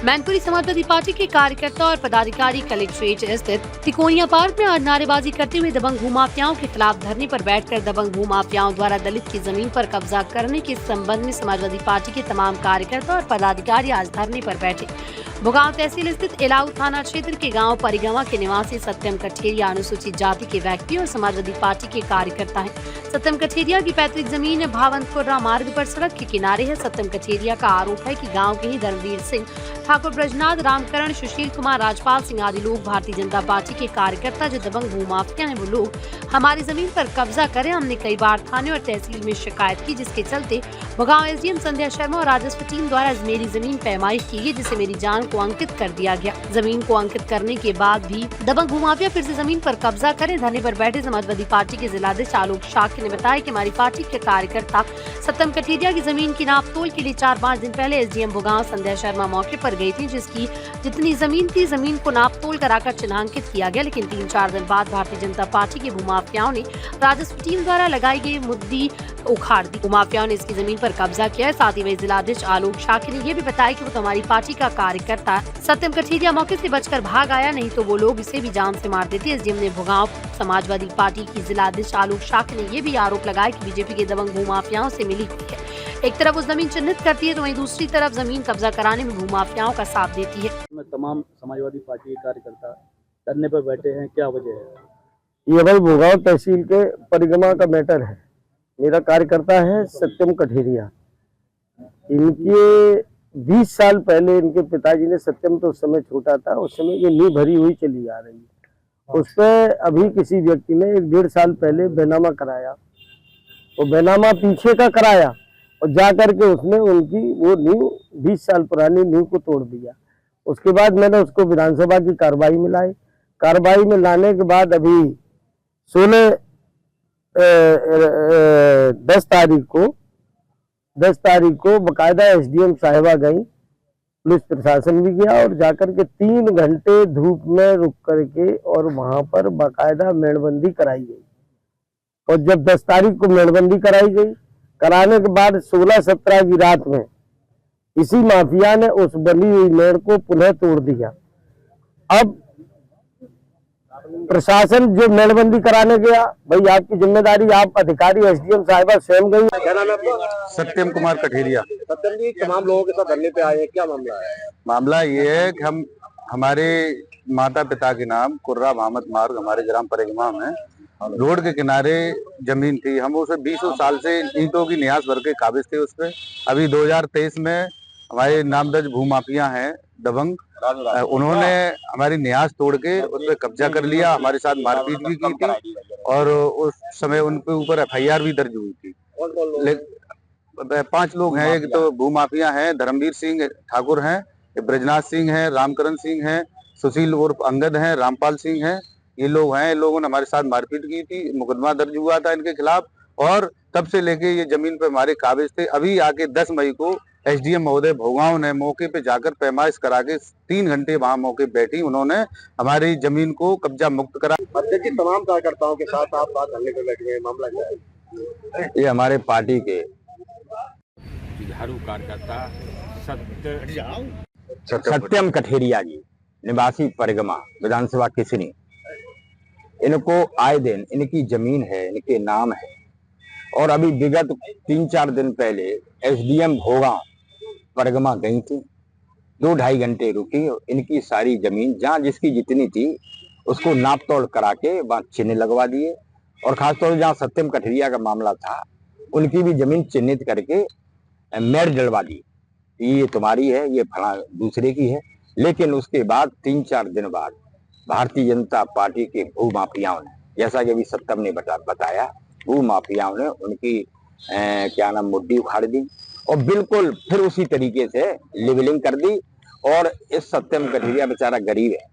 Mainpuri Samajwadi party के कार्यकर्ता और पदाधिकारी कलेक्ट्रेट स्थित तिकोनिया पार्क में आज नारेबाजी करते हुए दबंग भूमाफियाओं के खिलाफ धरने पर बैठकर दबंग भूमाफियाओं द्वारा दलित की जमीन पर कब्जा करने के संबंध में समाजवादी पार्टी के तमाम कार्यकर्ता और पदाधिकारी आज धरने पर बैठे। भोगांव तहसील स्थित इलाऊ थाना क्षेत्र के गांव परिगवा के निवासी सत्यम कठेरिया अनुसूचित जाति के व्यक्ति और समाजवादी पार्टी के कार्यकर्ता हैं। सत्यम कठेरिया की पैतृक जमीन भावंतपुरा मार्ग पर सड़क के किनारे है। सत्यम कठेरिया का आरोप है कि गांव के ही धर्मवीर सिंह, ठाकुर ब्रजनाथ, रामकरण, सुशील कुमार, राजपाल सिंह आदि लोग भारतीय जनता पार्टी के कार्यकर्ता जो दबंग भूमाफिया हैं, वो लोग हमारी जमीन पर कब्जा करें। हमने कई बार थाने और तहसील में शिकायत की, जिसके चलते भोगांव एसडीएम संध्या शर्मा और राजस्व टीम द्वारा मेरी जमीन पैमाइश की गई, जिसे मेरी जान को अंकित कर दिया गया। जमीन को अंकित करने के बाद भी दबंग भूमाफिया फिर से जमीन पर कब्जा करें। धरने पर बैठे समाजवादी पार्टी के जिलाध्यक्ष आलोक शाक्य ने बताया कि हमारी पार्टी के कार्यकर्ता सत्यम कठेरिया की जमीन की नाप तोल के लिए 4-5 दिन पहले एसडीएम भोगांव संध्या शर्मा मौके पर गई थी, जिसकी जितनी जमीन थी जमीन को नाप तोल कराकर चिन्हांकित किया गया। लेकिन 3-4 दिन बाद भारतीय जनता पार्टी के भूमाफियाओं ने राजस्व टीम द्वारा लगाई गई मुद्दी उखाड़ दी। भूमाफियाओं ने इसकी जमीन पर कब्जा किया है। साथ ही वही जिलाध्यक्ष आलोक शाक्य ने यह भी बताया कि वो हमारी पार्टी का कार्यकर्ता सत्यम कठेरिया मौके से बचकर भाग आया, नहीं तो वो लोग इसे भी जान से मार देते। एसडीएम ने भोगांव समाजवादी पार्टी की जिलाध्यक्ष आलोक शाक्य ने यह भी आरोप लगाया कि बीजेपी के दबंग भूमाफियाओं से मिली हुई है। एक तरफ वो जमीन चिन्हित करती है तो वहीं दूसरी तरफ जमीन कब्जा कराने में भूमाफियाओं का साथ देती है। तमाम समाजवादी पार्टी के कार्यकर्ता धरने पर बैठे हैं, क्या वजह है? ये भाई भोगांव तहसील के परिगमा का मैटर है। मेरा कार्यकर्ता है सत्यम कठेरिया। इनके 20 साल पहले इनके पिताजी ने, सत्यम तो उस समय छोटा था, उस समय ये नींव भरी हुई चली आ रही है। उस पर अभी किसी व्यक्ति ने 1-1.5 साल पहले बैनामा कराया। वो बैनामा पीछे का कराया और जा करके उसने उनकी वो नींव 20 साल पुरानी नींव को तोड़ दिया। उसके बाद मैंने उसको विधानसभा की कार्रवाई में लाई। कार्रवाई में लाने के बाद अभी 10 तारीख को बकायदा एसडीएम साहिबा गई, पुलिस प्रशासन भी गया और जाकर के 3 घंटे धूप में रुक करके और वहां पर बकायदा मेड़बंदी कराई गई। और जब 10 तारीख को मेड़बंदी कराई गई, कराने के बाद 16-17 की रात में इसी माफिया ने उस बनी हुई मेड़ को पुनः तोड़ दिया। अब प्रशासन जो मेड़बंदी कराने गया, भाई आपकी जिम्मेदारी, आप अधिकारी एसडीएम साहिबा स्वयं गई। क्या नाम है आपका? सत्यम कुमार कठेरिया। सत्यम जी, तमाम लोगों के साथ धरने पे आए हैं, क्या मामला है? मामला ये है कि हम हमारे माता पिता के नाम कुर्रा भामत मार्ग हमारे ग्राम परिगमा में रोड के किनारे जमीन थी। हम उसे 20 साल से ईंटों की न्यास भर के काबिज थे उस पर। अभी 2023 में हमारे नामदर्ज भूमाफिया हैं दबंग, उन्होंने हमारी न्यास तोड़ के उस पर कब्जा कर लिया। हमारे साथ मारपीट भी की थी और उस समय उनके ऊपर एफआईआर भी दर्ज हुई थी। 5 लोग हैं। एक तो भूमाफिया हैं, धर्मवीर सिंह ठाकुर हैं, ब्रजनाथ सिंह हैं, रामकरण सिंह हैं, सुशील उर्फ अंगद हैं, रामपाल सिंह हैं। ये लोग हैं। लोगों ने हमारे साथ मारपीट की थी, मुकदमा दर्ज हुआ था इनके खिलाफ और तब से लेके ये जमीन पे हमारे काबिज थे। अभी आके 10 मई को एसडीएम महोदय भोगांव ने मौके पे जाकर पैमाइश करा के 3 घंटे वहां मौके बैठी, उन्होंने हमारी जमीन को कब्जा मुक्त करा। अध्यक्ष जी, तमाम कार्यकर्ताओं के साथ आप बात धरने पे बैठे हैं, मामला क्या है? ये हमारे पार्टी के जुझारू कार्यकर्ता सत्यम कठेरिया जी, निवासी परिगमा, विधानसभा किसनी, इनको आए दिन इनकी जमीन है, इनके नाम है और अभी विगत 3-4 दिन पहले एसडीएम भोगांव परिगमा गई थी। 2-2.5 घंटे रुकी। इनकी सारी जमीन जहाँ जिसकी जितनी थी उसको नाप तोल करा के वहां चिन्ह लगवा दिए और खासतौर से जहाँ सत्यम कठेरिया का मामला था उनकी भी जमीन चिन्हित करके मेड़ डलवा दी। ये तुम्हारी है, ये फला दूसरे की है। लेकिन उसके बाद 3-4 दिन बाद भारतीय जनता पार्टी के भूमाफियाओं ने, जैसा कि अभी सत्यम ने बताया, भूमाफियाओं ने उनकी क्या नाम मुद्दी उखाड़ दी और बिल्कुल फिर उसी तरीके से लेवलिंग कर दी। और इस सत्यम कठेरिया बेचारा गरीब है,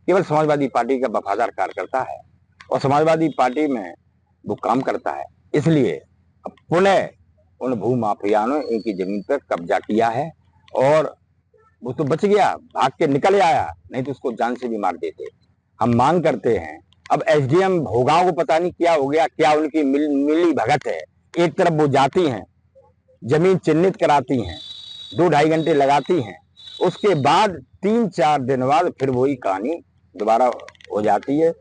केवल समाजवादी पार्टी का वफादार कार्यकर्ता है और समाजवादी पार्टी में वो काम करता है। इसलिए अब पुनः उन भूमाफियाओं ने इनकी जमीन पर कब्जा किया है और वो तो बच गया, भाग के निकल आया, नहीं तो उसको जान से भी मार देते। हम मांग करते हैं, अब एसडीएम भोगांव को पता नहीं क्या हो गया, क्या उनकी मिली भगत है। एक तरफ वो जाती हैं, जमीन चिन्हित कराती हैं, 2-2.5 घंटे लगाती हैं, उसके बाद 3-4 दिन बाद फिर वही कहानी दोबारा हो जाती है।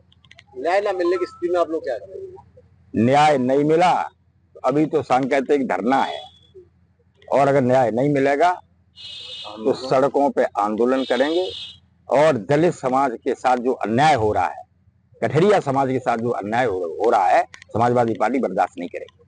न्याय न मिलने की स्थिति में आप लोग क्या करेंगे? न्याय नहीं मिला तो अभी तो सांकेतिक धरना है, और अगर न्याय नहीं मिलेगा तो सड़कों पे आंदोलन करेंगे। और दलित समाज के साथ जो अन्याय हो रहा है, कठरिया समाज के साथ जो अन्याय हो रहा है, समाजवादी पार्टी बर्दाश्त नहीं करेगी।